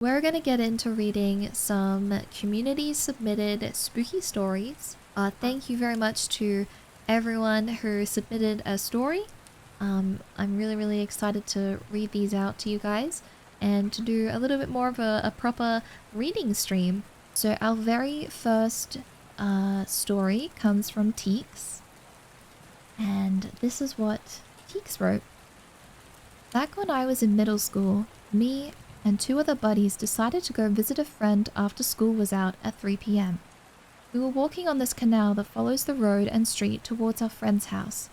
We're gonna get into reading some community submitted spooky stories. Thank you very much to everyone who submitted a story. I'm really excited to read these out to you guys and to do a little bit more of a proper reading stream. So our very first story comes from Teeks, and this is what Teeks wrote. Back when I was in middle school, me and two other buddies decided to go visit a friend after school was out at 3 p.m. We were walking on this canal that follows the road and street towards our friend's house.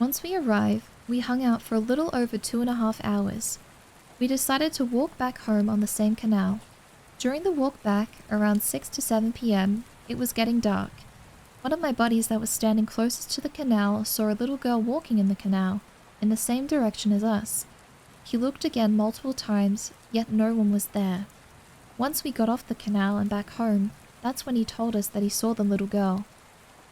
Once we arrived, we hung out for a little over 2.5 hours. We decided to walk back home on the same canal. During the walk back, around 6 to 7 p.m., it was getting dark. One of my buddies that was standing closest to the canal saw a little girl walking in the canal, in the same direction as us. He looked again multiple times, yet no one was there. Once we got off the canal and back home, that's when he told us that he saw the little girl.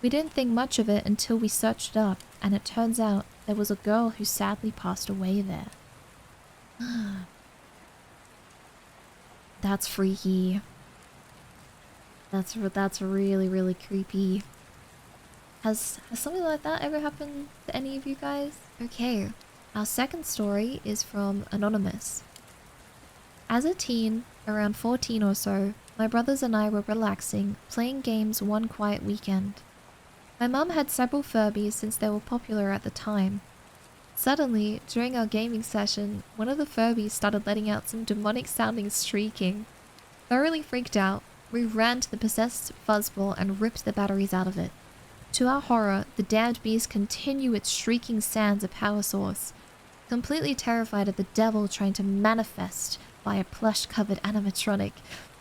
We didn't think much of it until we searched it up, and it turns out there was a girl who sadly passed away there. That's freaky. That's really creepy. Has something like that ever happened to any of you guys? Okay. Our second story is from Anonymous. As a teen, around 14 or so, my brothers and I were relaxing, playing games one quiet weekend. My mum had several Furbies since they were popular at the time. Suddenly, during our gaming session, one of the Furbies started letting out some demonic sounding shrieking. Thoroughly freaked out, we ran to the possessed fuzzball and ripped the batteries out of it. To our horror, the damned beast continued its shrieking sans a power source. Completely terrified of the devil trying to manifest by a plush-covered animatronic,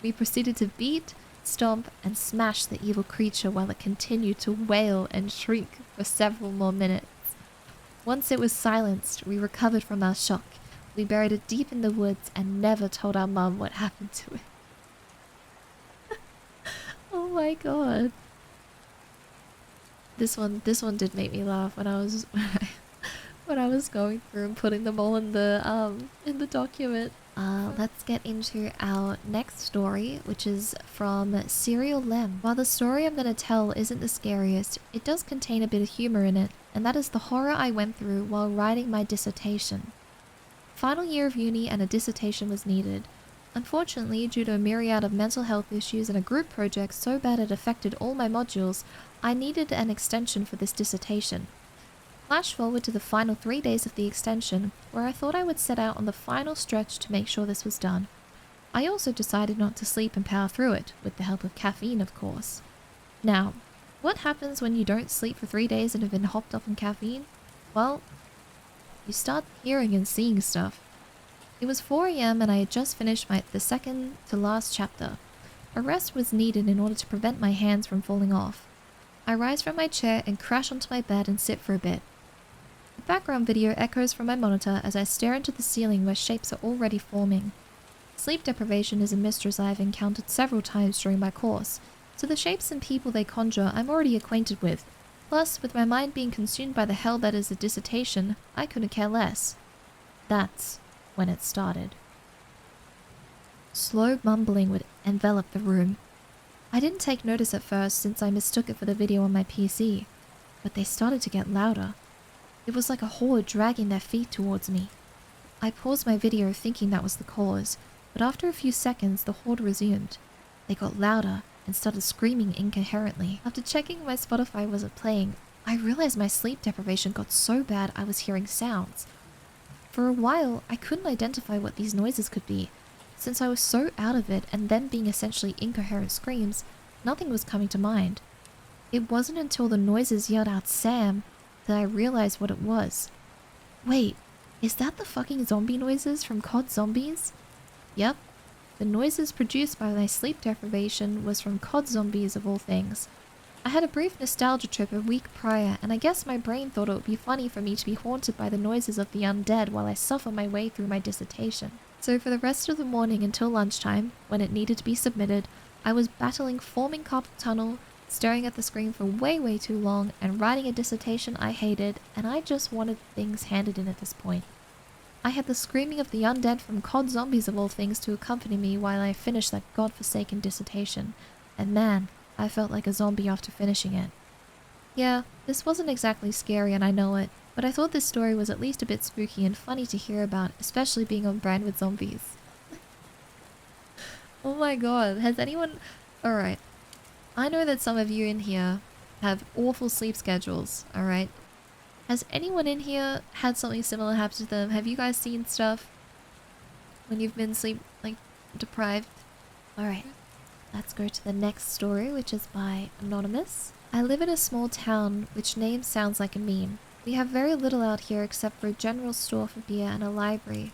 we proceeded to beat, stomp, and smash the evil creature while it continued to wail and shriek for several more minutes. Once it was silenced, we recovered from our shock. We buried it deep in the woods and never told our mum what happened to it. Oh my god. This one did make me laugh when I was when I was going through and putting them all in the document. Let's get into our next story, which is from ciri-vt. While the story I'm going to tell isn't the scariest, it does contain a bit of humor in it, and that is the horror I went through while writing my dissertation. Final year of uni and a dissertation was needed. Unfortunately, due to a myriad of mental health issues and a group project so bad it affected all my modules, I needed an extension for this dissertation. Flash forward to the final 3 days of the extension, where I thought I would set out on the final stretch to make sure this was done. I also decided not to sleep and power through it, with the help of caffeine of course. Now, what happens when you don't sleep for 3 days and have been hopped up on caffeine? Well, you start hearing and seeing stuff. It was 4 a.m. and I had just finished the second to last chapter. A rest was needed in order to prevent my hands from falling off. I rise from my chair and crash onto my bed and sit for a bit. The background video echoes from my monitor as I stare into the ceiling where shapes are already forming. Sleep deprivation is a mistress I have encountered several times during my course, so the shapes and people they conjure I'm already acquainted with. Plus, with my mind being consumed by the hell that is a dissertation, I couldn't care less. That's when it started. Slow mumbling would envelop the room. I didn't take notice at first since I mistook it for the video on my PC, but they started to get louder. It was like a horde dragging their feet towards me. I paused my video thinking that was the cause, but after a few seconds the horde resumed. They got louder and started screaming incoherently. After checking my Spotify wasn't playing, I realized my sleep deprivation got so bad I was hearing sounds. For a while, I couldn't identify what these noises could be. Since I was so out of it and them being essentially incoherent screams, nothing was coming to mind. It wasn't until the noises yelled out Sam that I realized what it was. Wait, is that the fucking zombie noises from COD Zombies? Yep, the noises produced by my sleep deprivation was from COD Zombies of all things. I had a brief nostalgia trip a week prior, and I guess my brain thought it would be funny for me to be haunted by the noises of the undead while I suffer my way through my dissertation. So for the rest of the morning until lunchtime, when it needed to be submitted, I was battling forming carpal tunnel, staring at the screen for way too long, and writing a dissertation I hated, and I just wanted things handed in at this point. I had the screaming of the undead from COD zombies of all things to accompany me while I finished that godforsaken dissertation, and man, I felt like a zombie after finishing it. Yeah, this wasn't exactly scary and I know it, but I thought this story was at least a bit spooky and funny to hear about, especially being on brand with zombies. Oh my god, has anyone... Alright, I know that some of you in here have awful sleep schedules, alright? Has anyone in here had something similar happen to them? Have you guys seen stuff when you've been deprived? Alright, let's go to the next story, which is by Anonymous. I live in a small town, which name sounds like a meme. We have very little out here except for a general store for beer and a library.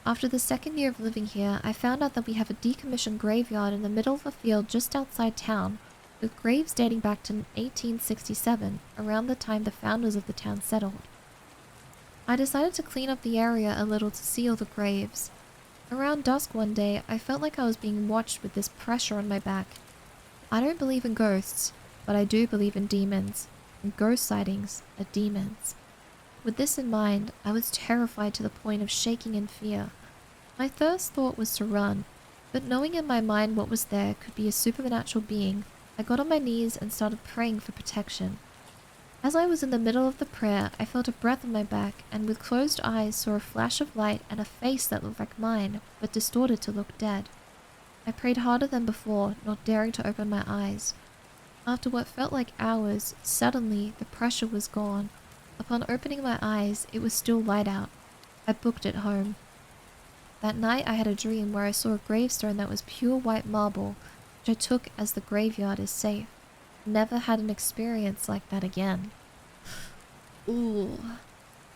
After the second year of living here, I found out that we have a decommissioned graveyard in the middle of a field just outside town, with graves dating back to 1867, around the time the founders of the town settled. I decided to clean up the area a little to see all the graves. Around dusk one day, I felt like I was being watched with this pressure on my back. I don't believe in ghosts, but I do believe in demons, and ghost sightings are demons. With this in mind, I was terrified to the point of shaking in fear. My first thought was to run, but knowing in my mind what was there could be a supernatural being, I got on my knees and started praying for protection. As I was in the middle of the prayer, I felt a breath on my back and with closed eyes saw a flash of light and a face that looked like mine, but distorted to look dead. I prayed harder than before, not daring to open my eyes. After what felt like hours, suddenly the pressure was gone. Upon opening my eyes, it was still light out. I booked it home. That night I had a dream where I saw a gravestone that was pure white marble, which I took as the graveyard is safe. Never had an experience like that again. Ooh.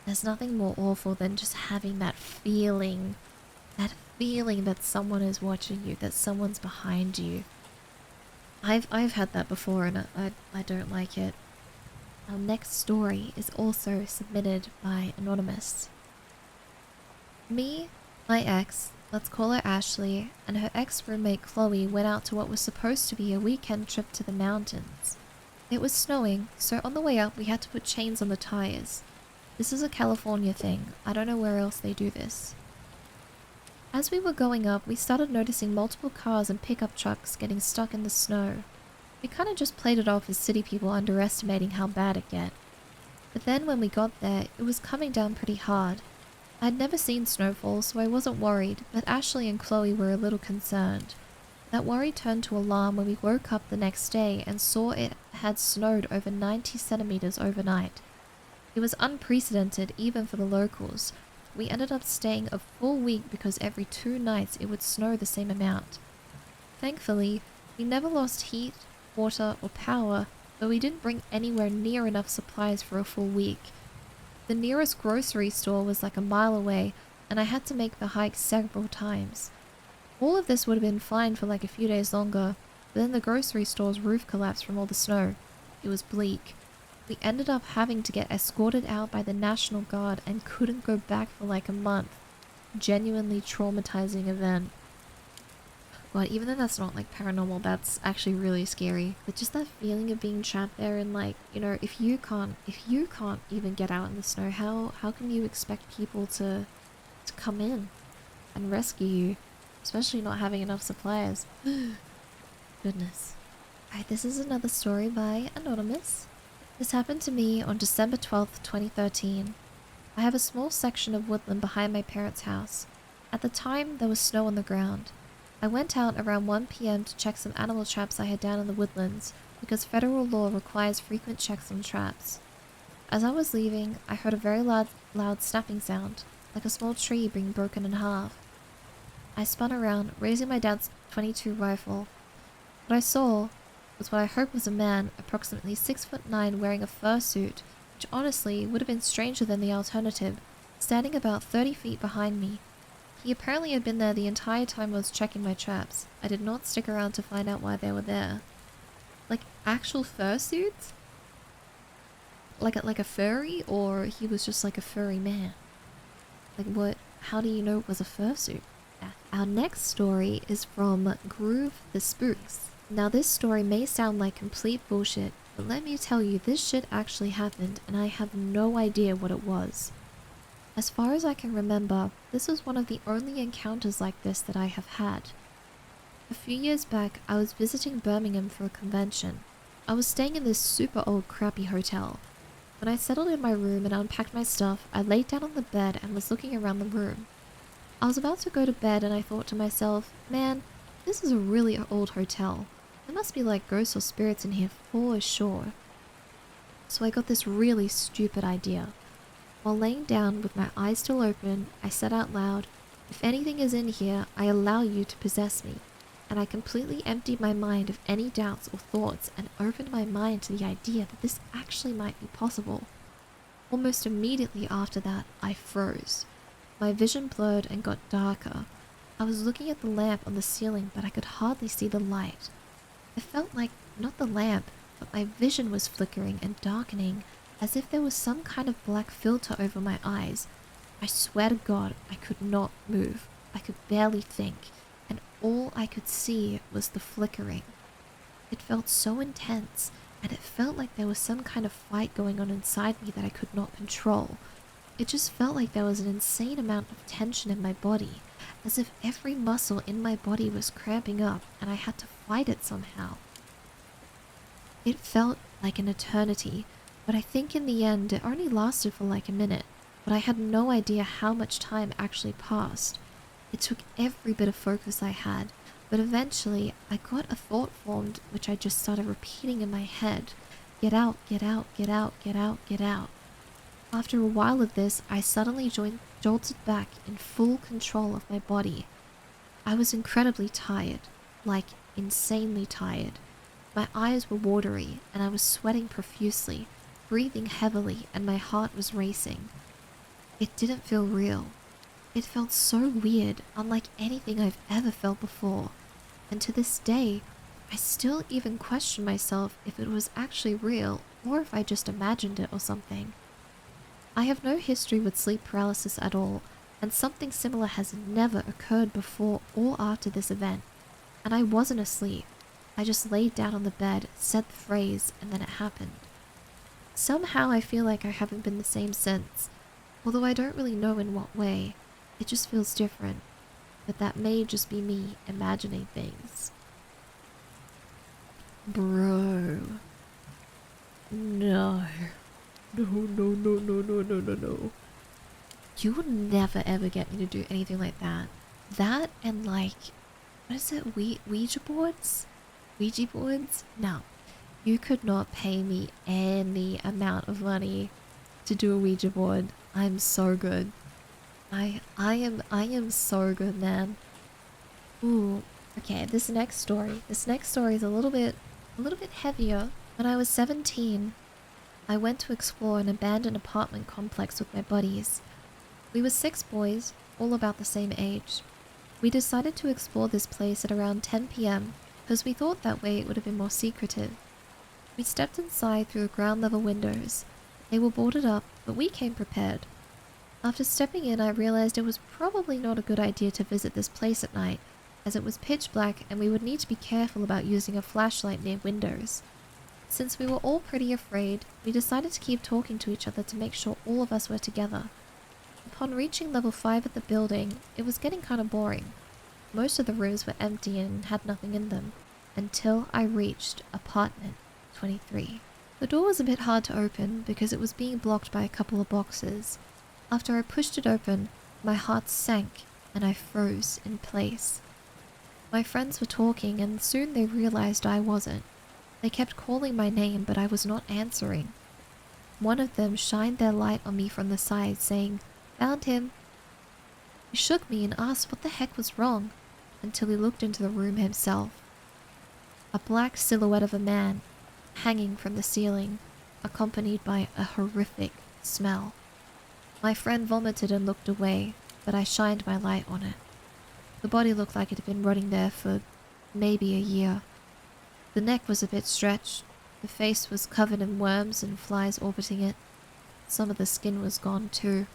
There's nothing more awful than just having that feeling that someone is watching you, that someone's behind you. I've had that before and I don't like it. Our next story is also submitted by Anonymous. Me, my ex, let's call her Ashley, and her ex-roommate Chloe went out to what was supposed to be a weekend trip to the mountains. It was snowing, so on the way up we had to put chains on the tires. This is a California thing. I don't know where else they do this. As we were going up, we started noticing multiple cars and pickup trucks getting stuck in the snow. We kind of just played it off as city people underestimating how bad it get. But then when we got there, it was coming down pretty hard. I'd never seen snowfall, so I wasn't worried, but Ashley and Chloe were a little concerned. That worry turned to alarm when we woke up the next day and saw it had snowed over 90 centimeters overnight. It was unprecedented even for the locals. We ended up staying a full week because every 2 nights it would snow the same amount. Thankfully, we never lost heat, water, or power, but we didn't bring anywhere near enough supplies for a full week. The nearest grocery store was like a mile away, and I had to make the hike several times. All of this would have been fine for like a few days longer, but then the grocery store's roof collapsed from all the snow. It was bleak. We ended up having to get escorted out by the National Guard and couldn't go back for like a month. Genuinely traumatizing event. But even though that's not like paranormal, that's actually really scary. But just that feeling of being trapped there and like, you know, if you can't even get out in the snow, how can you expect people to come in and rescue you? Especially not having enough supplies. Goodness. Alright, this is another story by Anonymous. This happened to me on December 12th, 2013. I have a small section of woodland behind my parents' house. At the time, there was snow on the ground. I went out around 1 p.m. to check some animal traps I had down in the woodlands, because federal law requires frequent checks on traps. As I was leaving, I heard a very loud snapping sound, like a small tree being broken in half. I spun around, raising my dad's .22 rifle. What I saw was what I hoped was a man, approximately 6'9", wearing a fursuit, which honestly would have been stranger than the alternative, standing about 30 feet behind me. He apparently had been there the entire time I was checking my traps. I did not stick around to find out why they were there. Like, actual fursuits? Like a furry, or he was just like a furry man? Like what? How do you know it was a fursuit? Yeah. Our next story is from Groove the Spooks. Now this story may sound like complete bullshit, but let me tell you, this shit actually happened and I have no idea what it was. As far as I can remember, this was one of the only encounters like this that I have had. A few years back, I was visiting Birmingham for a convention. I was staying in this super old crappy hotel. When I settled in my room and unpacked my stuff, I laid down on the bed and was looking around the room. I was about to go to bed and I thought to myself, man, this is a really old hotel. There must be like ghosts or spirits in here for sure. So I got this really stupid idea. While laying down with my eyes still open, I said out loud, "If anything is in here, I allow you to possess me." And I completely emptied my mind of any doubts or thoughts and opened my mind to the idea that this actually might be possible. Almost immediately after that, I froze. My vision blurred and got darker. I was looking at the lamp on the ceiling, but I could hardly see the light. It felt like not the lamp, but my vision was flickering and darkening, as if there was some kind of black filter over my eyes. I swear to God, I could not move. I could barely think, and all I could see was the flickering. It felt so intense, and it felt like there was some kind of fight going on inside me that I could not control. It just felt like there was an insane amount of tension in my body, as if every muscle in my body was cramping up and I had to fight it somehow. It felt like an eternity, but I think in the end it only lasted for like a minute, but I had no idea how much time actually passed. It took every bit of focus I had, but eventually I got a thought formed which I just started repeating in my head. Get out, get out, get out, get out, get out. After a while of this, I suddenly jolted back in full control of my body. I was incredibly tired, like insanely tired. My eyes were watery and I was sweating profusely, breathing heavily, and my heart was racing. It didn't feel real. It felt so weird, unlike anything I've ever felt before. And to this day, I still even question myself if it was actually real or if I just imagined it or something. I have no history with sleep paralysis at all, and something similar has never occurred before or after this event. And I wasn't asleep. I just laid down on the bed, said the phrase, and then it happened. Somehow I feel like I haven't been the same since, although I don't really know in what way. It just feels different, but that may just be me imagining things. Bro. No. No. You will never ever get me to do anything like that. That and like, what is it? Ouija boards? Ouija boards? No. You could not pay me any amount of money to do a Ouija board. I'm so good. I am so good, man. Ooh. Okay, this next story is a little bit heavier. When I was 17, I went to explore an abandoned apartment complex with my buddies. We were 6 boys, all about the same age. We decided to explore this place at around 10 p.m. because we thought that way it would have been more secretive. We stepped inside through the ground level windows. They were boarded up, but we came prepared. After stepping in, I realized it was probably not a good idea to visit this place at night, as it was pitch black and we would need to be careful about using a flashlight near windows. Since we were all pretty afraid, we decided to keep talking to each other to make sure all of us were together. Upon reaching level 5 of the building, it was getting kind of boring. Most of the rooms were empty and had nothing in them, until I reached apartment 23. The door was a bit hard to open because it was being blocked by a couple of boxes. After I pushed it open, my heart sank and I froze in place. My friends were talking and soon they realized I wasn't. They kept calling my name, but I was not answering. One of them shined their light on me from the side, saying, "Found him." He shook me and asked what the heck was wrong, until he looked into the room himself. A black silhouette of a man, hanging from the ceiling, accompanied by a horrific smell. My friend vomited and looked away, but I shined my light on it. The body looked like it had been rotting there for maybe a year. The neck was a bit stretched, the face was covered in worms and flies orbiting it. Some of the skin was gone too.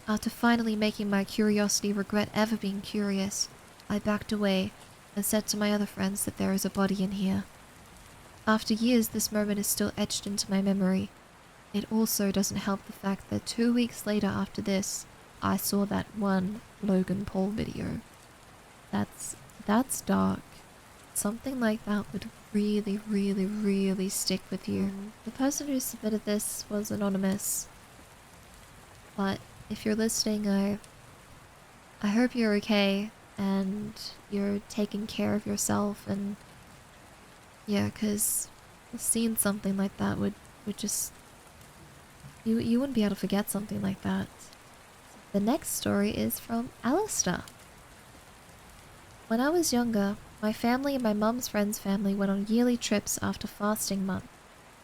After finally making my curiosity regret ever being curious, I backed away and said to my other friends that there is a body in here. After years, this moment is still etched into my memory. It also doesn't help the fact that 2 weeks later after this, I saw that one Logan Paul video. That's dark. Something like that would really, really, really stick with you. The person who submitted this was anonymous, but if you're listening, I hope you're okay and you're taking care of yourself. And yeah, because seeing something like that would just, you wouldn't be able to forget something like that. The next story is from Alistair. When I was younger, my family and my mum's friend's family went on yearly trips after fasting month.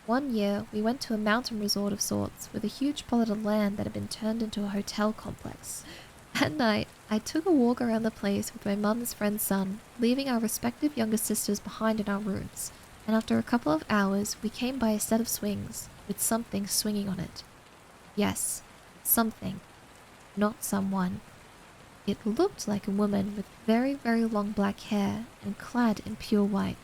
One year, we went to a mountain resort of sorts with a huge plot of land that had been turned into a hotel complex. At night, I took a walk around the place with my mum's friend's son, leaving our respective younger sisters behind in our rooms, and after a couple of hours, we came by a set of swings, with something swinging on it. Yes, something. Not someone. It looked like a woman with very, very long black hair and clad in pure white,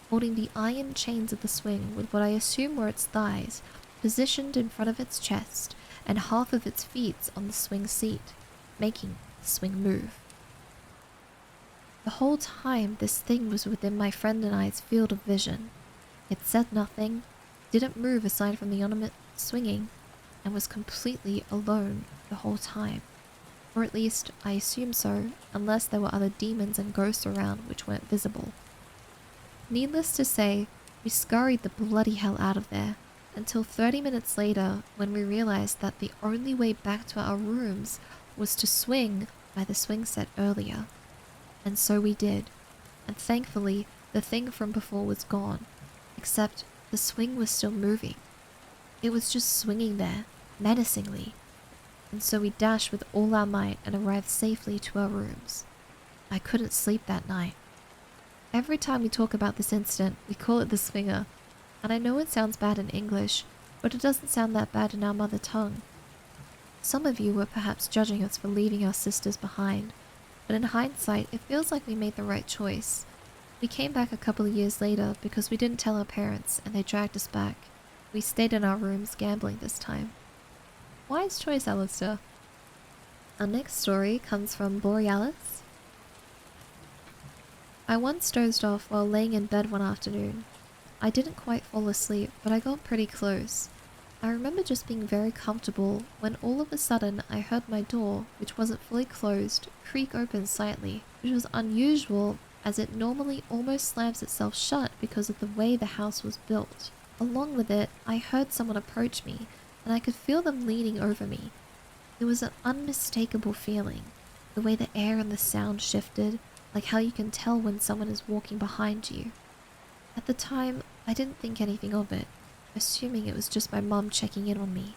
holding the iron chains of the swing with what I assume were its thighs, positioned in front of its chest, and half of its feet on the swing seat, making the swing move. The whole time, this thing was within my friend and I's field of vision. It said nothing, didn't move aside from the ornament swinging, and was completely alone the whole time. Or at least, I assume so, unless there were other demons and ghosts around which weren't visible. Needless to say, we scurried the bloody hell out of there, until 30 minutes later when we realized that the only way back to our rooms was to swing by the swing set earlier. And so we did, and thankfully the thing from before was gone, except the swing was still moving. It was just swinging there, menacingly. And so we dashed with all our might and arrived safely to our rooms. I couldn't sleep that night. Every time we talk about this incident, we call it the swinger, and I know it sounds bad in English, but it doesn't sound that bad in our mother tongue. Some of you were perhaps judging us for leaving our sisters behind, but in hindsight, it feels like we made the right choice. We came back a couple of years later because we didn't tell our parents, and they dragged us back. We stayed in our rooms gambling this time. Wise choice, Alistair. Our next story comes from Borealis. I once dozed off while laying in bed one afternoon. I didn't quite fall asleep, but I got pretty close. I remember just being very comfortable when all of a sudden I heard my door, which wasn't fully closed, creak open slightly, which was unusual as it normally almost slams itself shut because of the way the house was built. Along with it, I heard someone approach me, and I could feel them leaning over me. It was an unmistakable feeling, the way the air and the sound shifted, like how you can tell when someone is walking behind you. At the time, I didn't think anything of it, assuming it was just my mum checking in on me.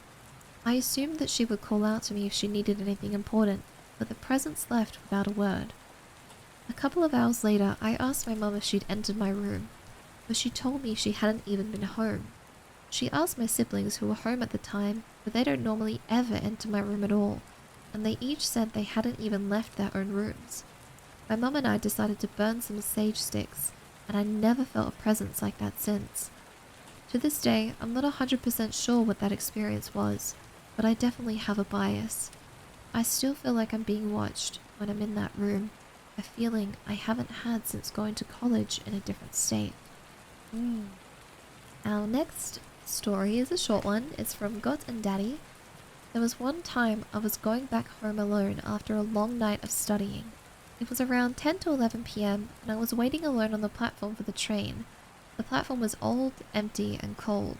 I assumed that she would call out to me if she needed anything important, but the presence left without a word. A couple of hours later, I asked my mum if she'd entered my room, but she told me she hadn't even been home. She asked my siblings who were home at the time, but they don't normally ever enter my room at all, and they each said they hadn't even left their own rooms. My mum and I decided to burn some sage sticks, and I never felt a presence like that since. To this day, I'm not 100% sure what that experience was, but I definitely have a bias. I still feel like I'm being watched when I'm in that room, a feeling I haven't had since going to college in a different state. Our next story is a short one. It's from Got and Daddy. There was one time I was going back home alone after a long night of studying. It was around 10 to 11 p.m. and I was waiting alone on the platform for the train. The platform was old, empty, and cold.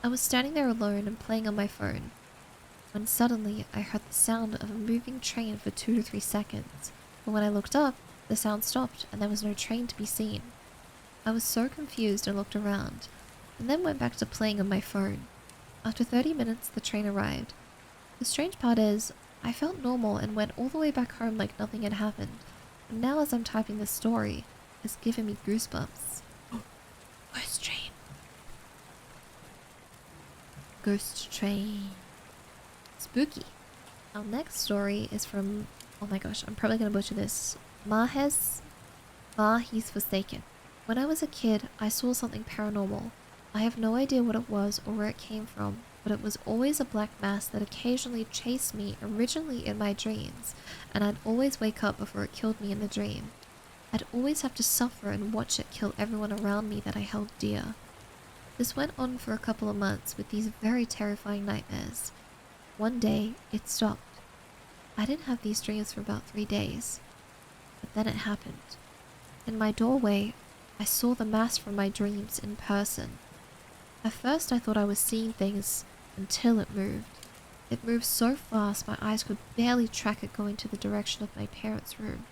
I was standing there alone and playing on my phone, when suddenly I heard the sound of a moving train for 2 to 3 seconds, but when I looked up, the sound stopped and there was no train to be seen. I was so confused and looked around, and then went back to playing on my phone. After 30 minutes, the train arrived. The strange part is, I felt normal and went all the way back home like nothing had happened, and now as I'm typing this story, it's giving me goosebumps. Ghost train. Ghost train. Spooky. Our next story is from, oh my gosh, I'm probably gonna butcher this, He's Forsaken. When I was a kid, I saw something paranormal. I have no idea what it was or where it came from, but but it was always a black mass that occasionally chased me, originally in my dreams, and I'd always wake up before it killed me in the dream. I'd always have to suffer and watch it kill everyone around me that I held dear. This went on for a couple of months with these very terrifying nightmares. One day, it stopped. I didn't have these dreams for about 3 days, but then it happened. In my doorway, I saw the mass from my dreams in person. At first I thought I was seeing things until it moved. It moved so fast my eyes could barely track it going to the direction of my parents' room.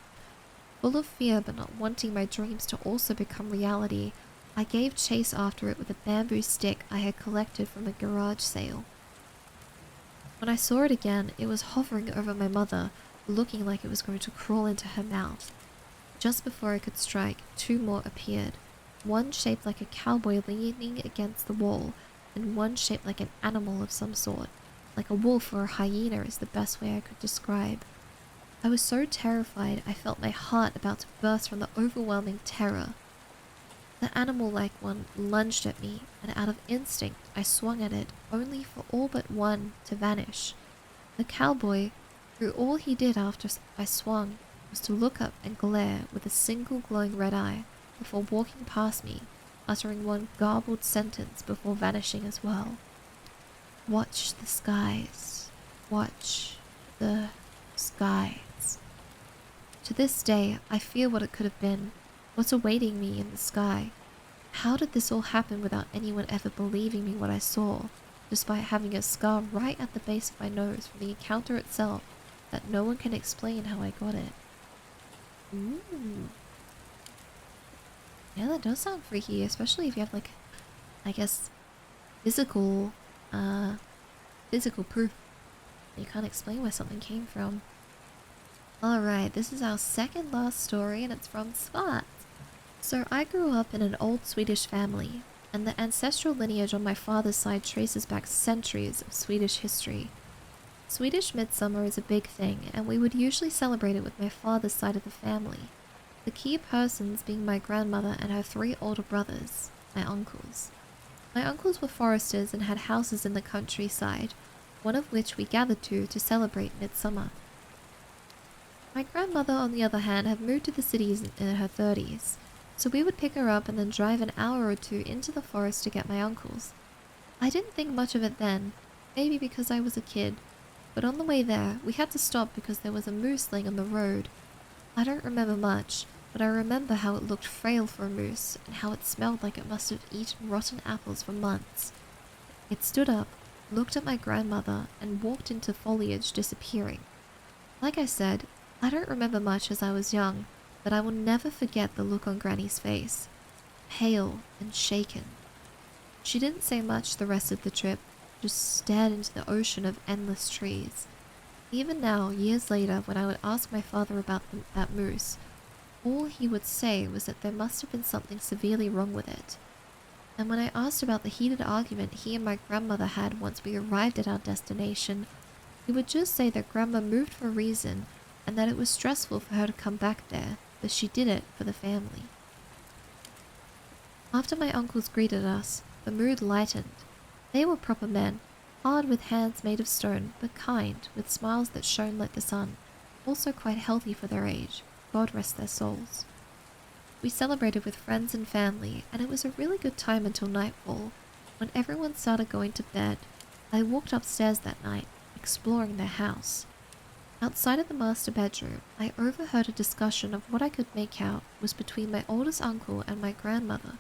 Full of fear but not wanting my dreams to also become reality, I gave chase after it with a bamboo stick I had collected from a garage sale. When I saw it again, it was hovering over my mother, looking like it was going to crawl into her mouth. Just before I could strike, 2 more appeared. One shaped like a cowboy leaning against the wall, and one shaped like an animal of some sort. Like a wolf or a hyena is the best way I could describe. I was so terrified I felt my heart about to burst from the overwhelming terror. The animal-like one lunged at me, and out of instinct I swung at it, only for all but one to vanish. The cowboy, through all he did after I swung, was to look up and glare with a single glowing red eye before walking past me, uttering one garbled sentence before vanishing as well. Watch the skies. Watch the skies. To this day, I fear what it could have been, what's awaiting me in the sky. How did this all happen without anyone ever believing me what I saw, despite having a scar right at the base of my nose from the encounter itself that no one can explain how I got it? Ooh. Yeah, that does sound freaky, especially if you have, like, I guess, physical proof. You can't explain where something came from. Alright, this is our second last story, and it's from Spot. So I grew up in an old Swedish family, and the ancestral lineage on my father's side traces back centuries of Swedish history. Swedish midsummer is a big thing, and we would usually celebrate it with my father's side of the family. The key persons being my grandmother and her 3 older brothers, my uncles. My uncles were foresters and had houses in the countryside, one of which we gathered to celebrate midsummer. My grandmother, on the other hand, had moved to the cities in her 30s, so we would pick her up and then drive an hour or 2 into the forest to get my uncles. I didn't think much of it then, maybe because I was a kid, but on the way there, we had to stop because there was a moose laying on the road. I don't remember much, but I remember how it looked frail for a moose, and how it smelled like it must have eaten rotten apples for months. It stood up, looked at my grandmother, and walked into foliage, disappearing. Like I said, I don't remember much as I was young, but I will never forget the look on Granny's face. Pale and shaken. She didn't say much the rest of the trip, just stared into the ocean of endless trees. Even now, years later, when I would ask my father about that moose, all he would say was that there must have been something severely wrong with it. And when I asked about the heated argument he and my grandmother had once we arrived at our destination, he would just say that Grandma moved for a reason, and that it was stressful for her to come back there, but she did it for the family. After my uncles greeted us, the mood lightened. They were proper men, hard with hands made of stone, but kind, with smiles that shone like the sun, also quite healthy for their age. God rest their souls. We celebrated with friends and family, and it was a really good time until nightfall. When everyone started going to bed, I walked upstairs that night, exploring their house. Outside of the master bedroom, I overheard a discussion of what I could make out was between my oldest uncle and my grandmother.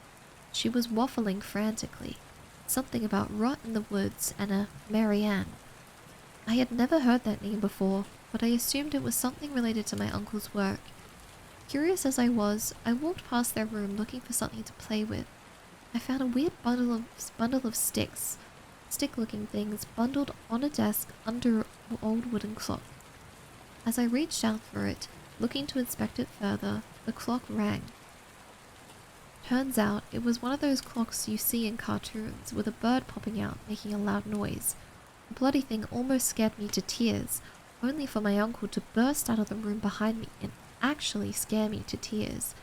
She was waffling frantically. Something about rot in the woods and a Marianne. I had never heard that name before, but I assumed it was something related to my uncle's work. Curious as I was, I walked past their room looking for something to play with. I found a weird bundle of sticks, stick-looking things bundled on a desk under an old wooden clock. As I reached out for it, looking to inspect it further, the clock rang. Turns out it was one of those clocks you see in cartoons, with a bird popping out making a loud noise. The bloody thing almost scared me to tears, only for my uncle to burst out of the room behind me and actually scare me to tears.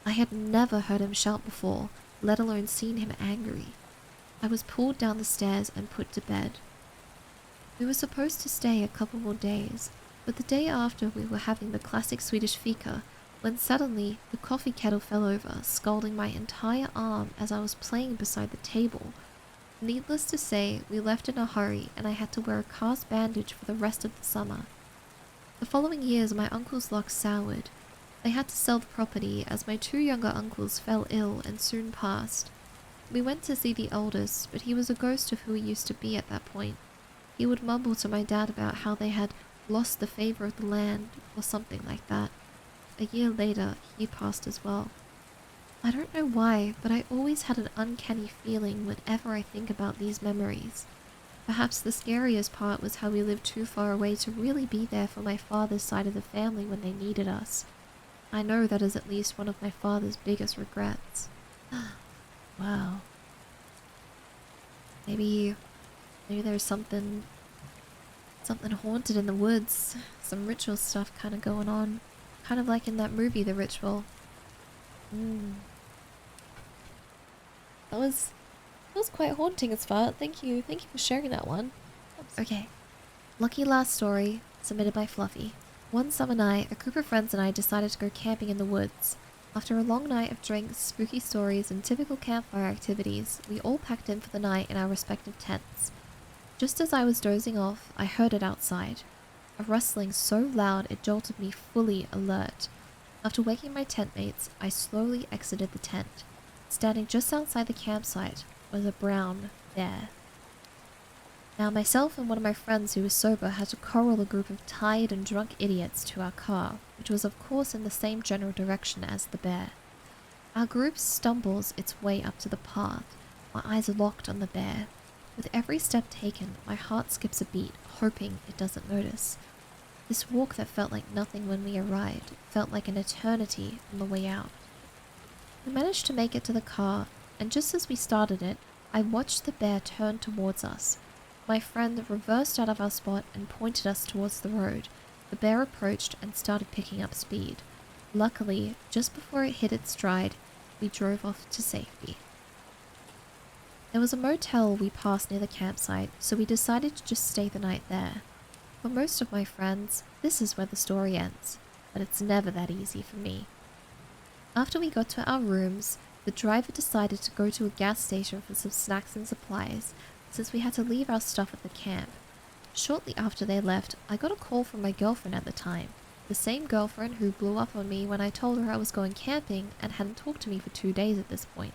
I had never heard him shout before, let alone seen him angry. I was pulled down the stairs and put to bed. We were supposed to stay a couple more days, but the day after we were having the classic Swedish fika when suddenly the coffee kettle fell over, scalding my entire arm as I was playing beside the table. Needless to say, we left in a hurry and I had to wear a cast bandage for the rest of the summer. The following years my uncle's luck soured. They had to sell the property as my 2 younger uncles fell ill and soon passed. We went to see the oldest, but he was a ghost of who he used to be at that point. He would mumble to my dad about how they had lost the favor of the land or something like that. A year later, he passed as well. I don't know why, but I always had an uncanny feeling whenever I think about these memories. Perhaps the scariest part was how we lived too far away to really be there for my father's side of the family when they needed us. I know that is at least one of my father's biggest regrets. Wow. Maybe there's something haunted in the woods. Some ritual stuff kind of going on. Kind of like in that movie, The Ritual. That was quite haunting as far. Thank you for sharing that one. Okay. Lucky last story, submitted by Fluffy. One summer night, a group of friends and I decided to go camping in the woods. After a long night of drinks, spooky stories, and typical campfire activities, we all packed in for the night in our respective tents. Just as I was dozing off, I heard it outside. A rustling so loud it jolted me fully alert. After waking my tent mates, I slowly exited the tent. Standing just outside the campsite was a brown bear. Now myself and one of my friends who was sober had to corral a group of tired and drunk idiots to our car, which was of course in the same general direction as the bear. Our group stumbles its way up to the path. My eyes are locked on the bear. With every step taken, my heart skips a beat, hoping it doesn't notice. This walk that felt like nothing when we arrived felt like an eternity on the way out. We managed to make it to the car, and just as we started it, I watched the bear turn towards us. My friend reversed out of our spot and pointed us towards the road. The bear approached and started picking up speed. Luckily, just before it hit its stride, we drove off to safety. There was a motel we passed near the campsite, so we decided to just stay the night there. For most of my friends, this is where the story ends, but it's never that easy for me. After we got to our rooms, the driver decided to go to a gas station for some snacks and supplies, since we had to leave our stuff at the camp. Shortly after they left, I got a call from my girlfriend at the time, the same girlfriend who blew up on me when I told her I was going camping and hadn't talked to me for 2 days at this point.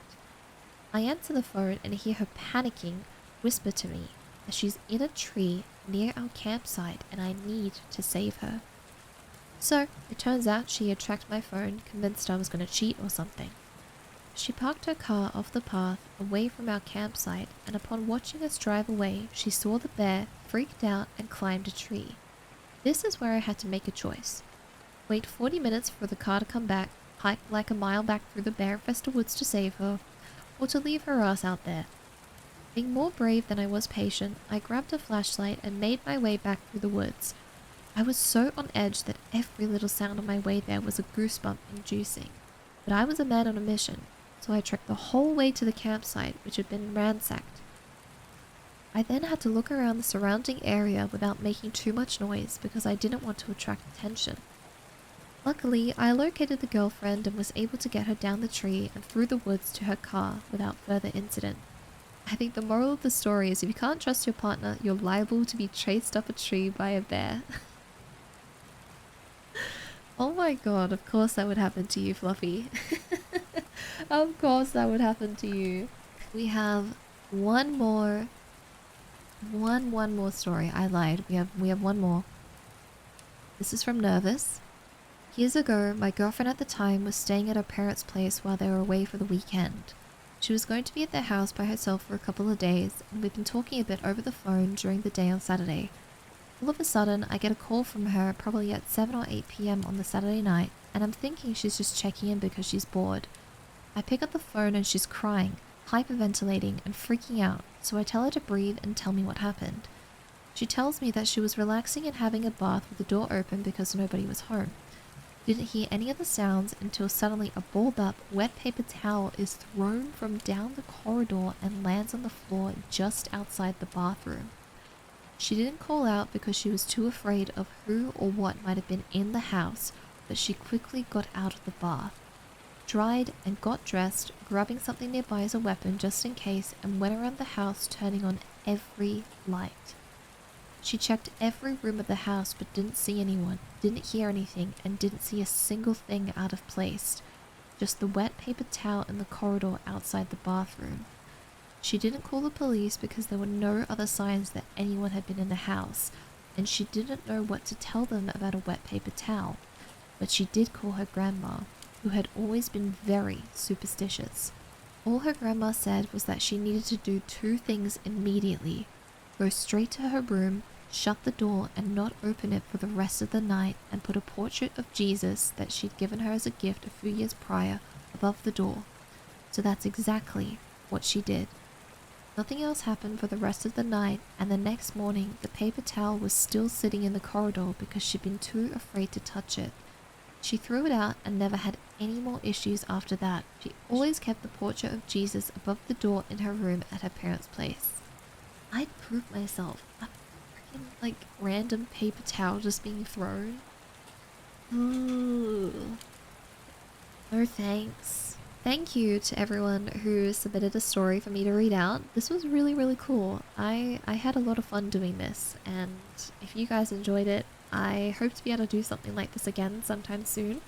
I answer the phone and hear her panicking whisper to me that she's in a tree near our campsite and I need to save her. So, it turns out she had tracked my phone, convinced I was going to cheat or something. She parked her car off the path, away from our campsite, and upon watching us drive away, she saw the bear, freaked out, and climbed a tree. This is where I had to make a choice. Wait 40 minutes for the car to come back, hike like a mile back through the bear-infested woods to save her, or to leave her ass out there. Being more brave than I was patient, I grabbed a flashlight and made my way back through the woods. I was so on edge that every little sound on my way there was a goosebump inducing. But I was a man on a mission, so I trekked the whole way to the campsite, which had been ransacked. I then had to look around the surrounding area without making too much noise because I didn't want to attract attention. Luckily, I located the girlfriend and was able to get her down the tree and through the woods to her car without further incident. I think the moral of the story is if you can't trust your partner, you're liable to be chased up a tree by a bear. Oh my god, of course that would happen to you, Fluffy. Of course that would happen to you. We have one more story. I lied. We have one more. This is from Nervous. Years ago, my girlfriend at the time was staying at her parents' place while they were away for the weekend. She was going to be at their house by herself for a couple of days, and we'd been talking a bit over the phone during the day on Saturday. All of a sudden, I get a call from her probably at 7 or 8 p.m. on the Saturday night, and I'm thinking she's just checking in because she's bored. I pick up the phone and she's crying, hyperventilating and freaking out, so I tell her to breathe and tell me what happened. She tells me that she was relaxing and having a bath with the door open because nobody was home. Didn't hear any of the sounds until suddenly a balled up wet paper towel is thrown from down the corridor and lands on the floor just outside the bathroom. She didn't call out because she was too afraid of who or what might have been in the house, but she quickly got out of the bath, dried and got dressed, grabbing something nearby as a weapon just in case, and went around the house turning on every light. She checked every room of the house but didn't see anyone, didn't hear anything, and didn't see a single thing out of place, just the wet paper towel in the corridor outside the bathroom. She didn't call the police because there were no other signs that anyone had been in the house, and she didn't know what to tell them about a wet paper towel, but she did call her grandma, who had always been very superstitious. All her grandma said was that she needed to do two things immediately: go straight to her room, shut the door and not open it for the rest of the night, and put a portrait of Jesus that she'd given her as a gift a few years prior above the door. So that's exactly what she did. Nothing else happened for the rest of the night, and the next morning the paper towel was still sitting in the corridor because she'd been too afraid to touch it. She threw it out and never had any more issues after that. She always kept the portrait of Jesus above the door in her room at her parents' place. I'd prove myself. A freaking, random paper towel just being thrown. Ooh. No thanks. Thank you to everyone who submitted a story for me to read out. This was really, really cool. I had a lot of fun doing this, and if you guys enjoyed it, I hope to be able to do something like this again sometime soon.